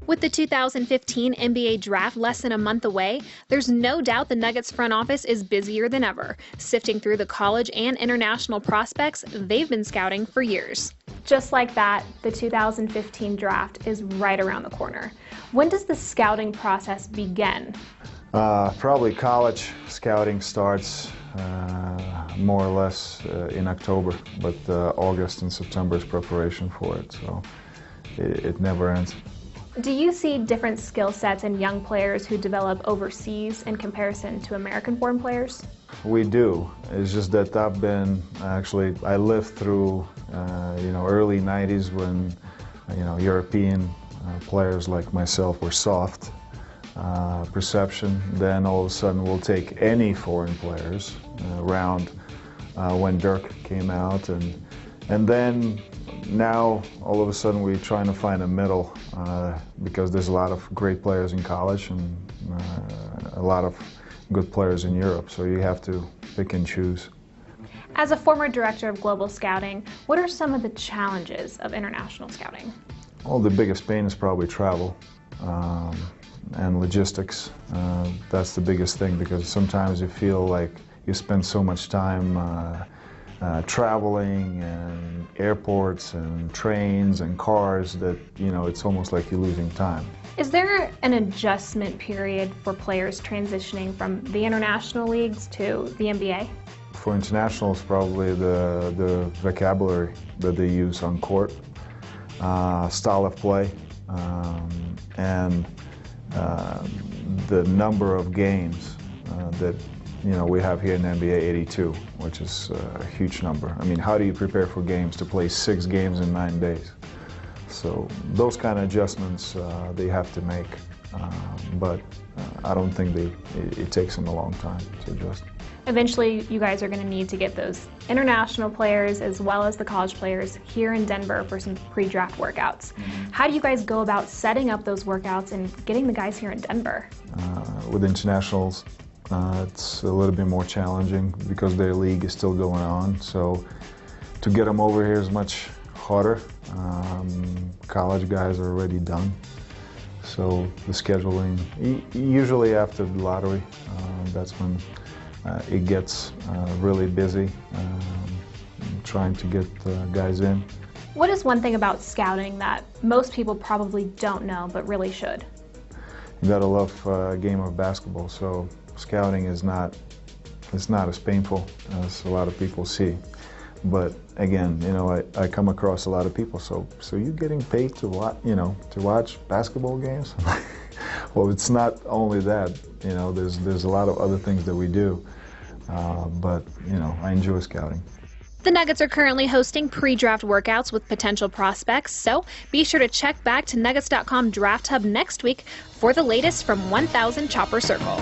With the 2015 NBA Draft less than a month away, there's no doubt the Nuggets front office is busier than ever, sifting through the college and international prospects they've been scouting for years. Just like that, the 2015 Draft is right around the corner. When does the scouting process begin? Probably college scouting starts more or less in October, but August and September is preparation for it, so it never ends. Do you see different skill sets in young players who develop overseas in comparison to American-born players? We do. It's just that I lived through, early 90s when, European players like myself were soft perception. Then all of a sudden we'll take any foreign players around when Dirk came out, and then now all of a sudden we're trying to find a middle because there's a lot of great players in college and a lot of good players in Europe, so you have to pick and choose. As a former director of global scouting, what are some of the challenges of international scouting? Well, the biggest pain is probably travel and logistics. That's the biggest thing, because sometimes you feel like you spend so much time traveling and airports and trains and cars that, it's almost like you're losing time. Is there an adjustment period for players transitioning from the international leagues to the NBA? For internationals, probably the vocabulary that they use on court, style of play, and the number of games that we have here in the NBA, 82, which is a huge number. I mean, how do you prepare for games to play 6 games in 9 days? So those kind of adjustments they have to make, but I don't think it takes them a long time to adjust. Eventually, you guys are going to need to get those international players as well as the college players here in Denver for some pre-draft workouts. How do you guys go about setting up those workouts and getting the guys here in Denver? With internationals, it's a little bit more challenging because their league is still going on. So to get them over here is much harder. College guys are already done. So the scheduling, usually after the lottery, that's when it gets really busy, trying to get guys in. What is one thing about scouting that most people probably don't know but really should? You gotta love a game of basketball, so scouting is not as painful as a lot of people see. But again, I come across a lot of people. So you're getting paid to watch basketball games? Well, it's not only that. There's a lot of other things that we do. But I enjoy scouting. The Nuggets are currently hosting pre-draft workouts with potential prospects, so be sure to check back to Nuggets.com Draft Hub next week for the latest from 1000 Chopper Circle.